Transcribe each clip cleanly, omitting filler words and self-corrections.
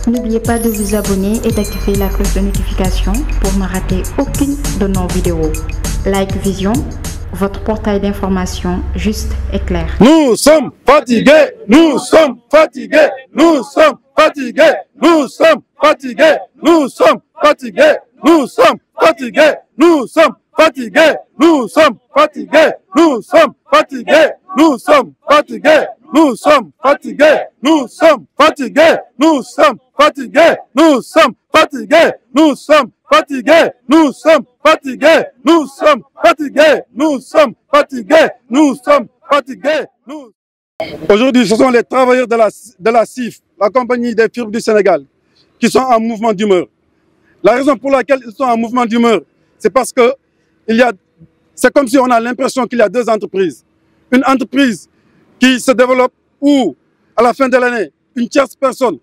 N'oubliez pas de vous abonner et d'activer la cloche de notification pour ne rater aucune de nos vidéos. Like Vision, votre portail d'information juste et clair. Nous sommes fatigués, nous sommes fatigués, nous sommes fatigués, nous sommes fatigués, nous sommes fatigués, nous sommes fatigués, nous sommes fatigués, nous sommes fatigués, nous sommes fatigués, nous sommes fatigués, nous sommes fatigués, nous sommes fatigués, nous sommes fatigués, nous sommes fatigués, nous sommes fatigués, nous sommes fatigués, nous sommes fatigués, nous sommes fatigués, nous sommes fatigués, nous. Aujourd'hui, ce sont les travailleurs de la CIF, la compagnie des firmes du Sénégal, qui sont en mouvement d'humeur. La raison pour laquelle ils sont en mouvement d'humeur, c'est parce que c'est comme si on a l'impression qu'il y a deux entreprises. Une entreprise qui se développe où, à la fin de l'année, une tierce personne,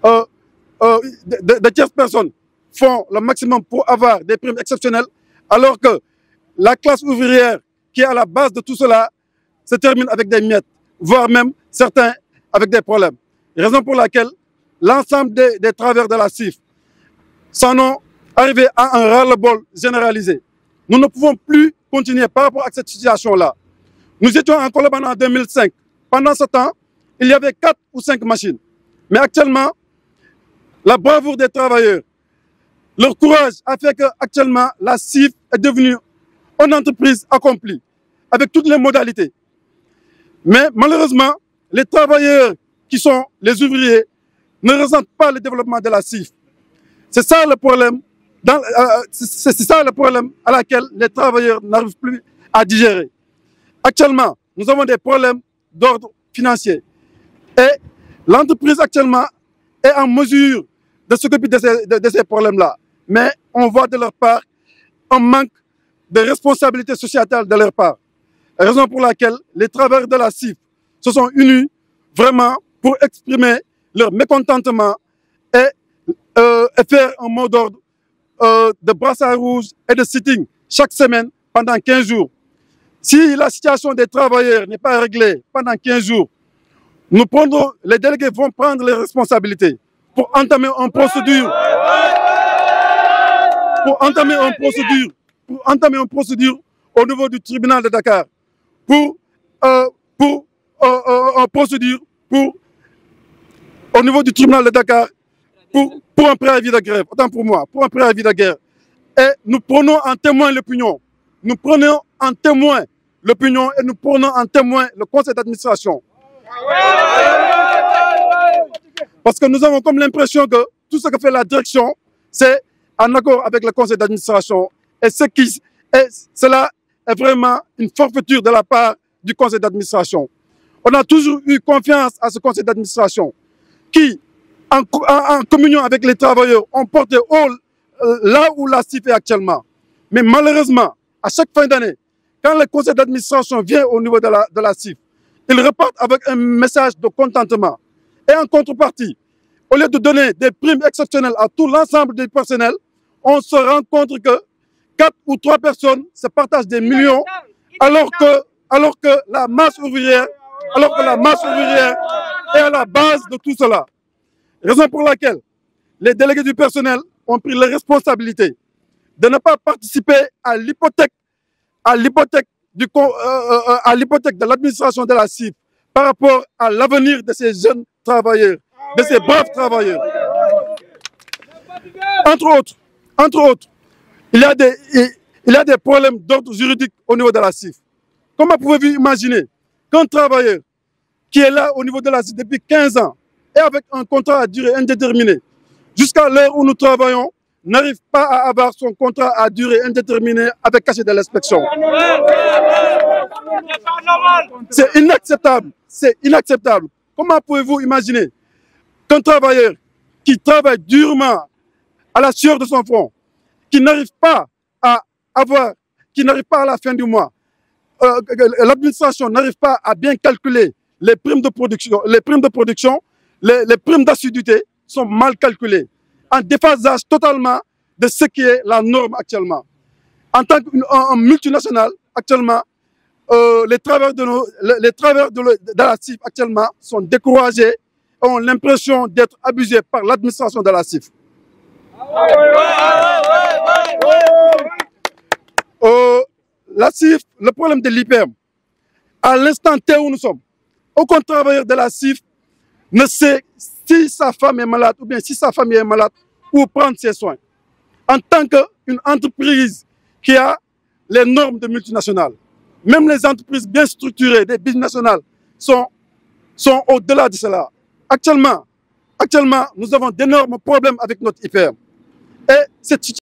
de tierces personnes font le maximum pour avoir des primes exceptionnelles, alors que la classe ouvrière qui est à la base de tout cela se termine avec des miettes, voire même certains avec des problèmes. Raison pour laquelle l'ensemble des travailleurs de la CIF s'en ont arrivé à un ras-le-bol généralisé. Nous ne pouvons plus continuer par rapport à cette situation-là. Nous étions en Colobane en 2005. Pendant ce temps, il y avait 4 ou 5 machines. Mais actuellement, la bravoure des travailleurs, leur courage a fait qu'actuellement, la CIF est devenue une entreprise accomplie, avec toutes les modalités. Mais malheureusement, les travailleurs qui sont les ouvriers ne ressentent pas le développement de la CIF. C'est ça le problème, c'est ça le problème à laquelle les travailleurs n'arrivent plus à digérer. Actuellement, nous avons des problèmes d'ordre financier. Et l'entreprise actuellement est en mesure de s'occuper de ces problèmes-là. Mais on voit de leur part un manque de responsabilité sociétale de leur part. Raison pour laquelle les travailleurs de la CIF se sont unis vraiment pour exprimer leur mécontentement et faire un mot d'ordre de brassard rouge et de sitting chaque semaine pendant 15 jours. Si la situation des travailleurs n'est pas réglée pendant 15 jours, les délégués vont prendre les responsabilités pour entamer une procédure, au niveau du tribunal de Dakar, au niveau du tribunal de Dakar, pour un préavis de grève, autant pour moi, pour un préavis de guerre. Et nous prenons en témoin l'opinion. Nous prenons en témoin l'opinion et nous prenons en témoin le conseil d'administration. Parce que nous avons comme l'impression que tout ce que fait la direction, c'est en accord avec le conseil d'administration. Et cela est vraiment une forfaiture de la part du conseil d'administration. On a toujours eu confiance à ce conseil d'administration qui, en communion avec les travailleurs, ont porté haut là où la CIF est actuellement. Mais malheureusement, à chaque fin d'année, quand le conseil d'administration vient au niveau de la CIF, ils repartent avec un message de contentement. Et en contrepartie, au lieu de donner des primes exceptionnelles à tout l'ensemble du personnel, on se rend compte que 4 ou 3 personnes se partagent des millions, alors que la masse ouvrière est à la base de tout cela. Raison pour laquelle les délégués du personnel ont pris les responsabilités de ne pas participer à l'hypothèque de l'administration de la CIF par rapport à l'avenir de ces jeunes travailleurs, de ces braves travailleurs. Entre autres, il y a des problèmes d'ordre juridique au niveau de la CIF. Comment pouvez-vous imaginer qu'un travailleur qui est là au niveau de la CIF depuis 15 ans et avec un contrat à durée indéterminée, jusqu'à l'heure où nous travaillons, n'arrive pas à avoir son contrat à durée indéterminée avec cachet de l'inspection. C'est inacceptable. C'est inacceptable. Comment pouvez-vous imaginer qu'un travailleur qui travaille durement à la sueur de son front, qui n'arrive pas à la fin du mois, l'administration n'arrive pas à bien calculer les primes de production, les primes d'assiduité sont mal calculées, en déphasage totalement de ce qui est la norme actuellement. En tant qu'un multinational, actuellement, les travailleurs de la CIF actuellement sont découragés ont l'impression d'être abusés par l'administration de la CIF. La CIF, le problème de l'IPM, à l'instant T où nous sommes, aucun travailleur de la CIF ne sait si sa femme est malade ou bien si sa famille est malade ou prendre ses soins. En tant qu'une entreprise qui a les normes de multinationales, même les entreprises bien structurées, des binationales, sont au-delà de cela. Actuellement, nous avons d'énormes problèmes avec notre IPM. Et cette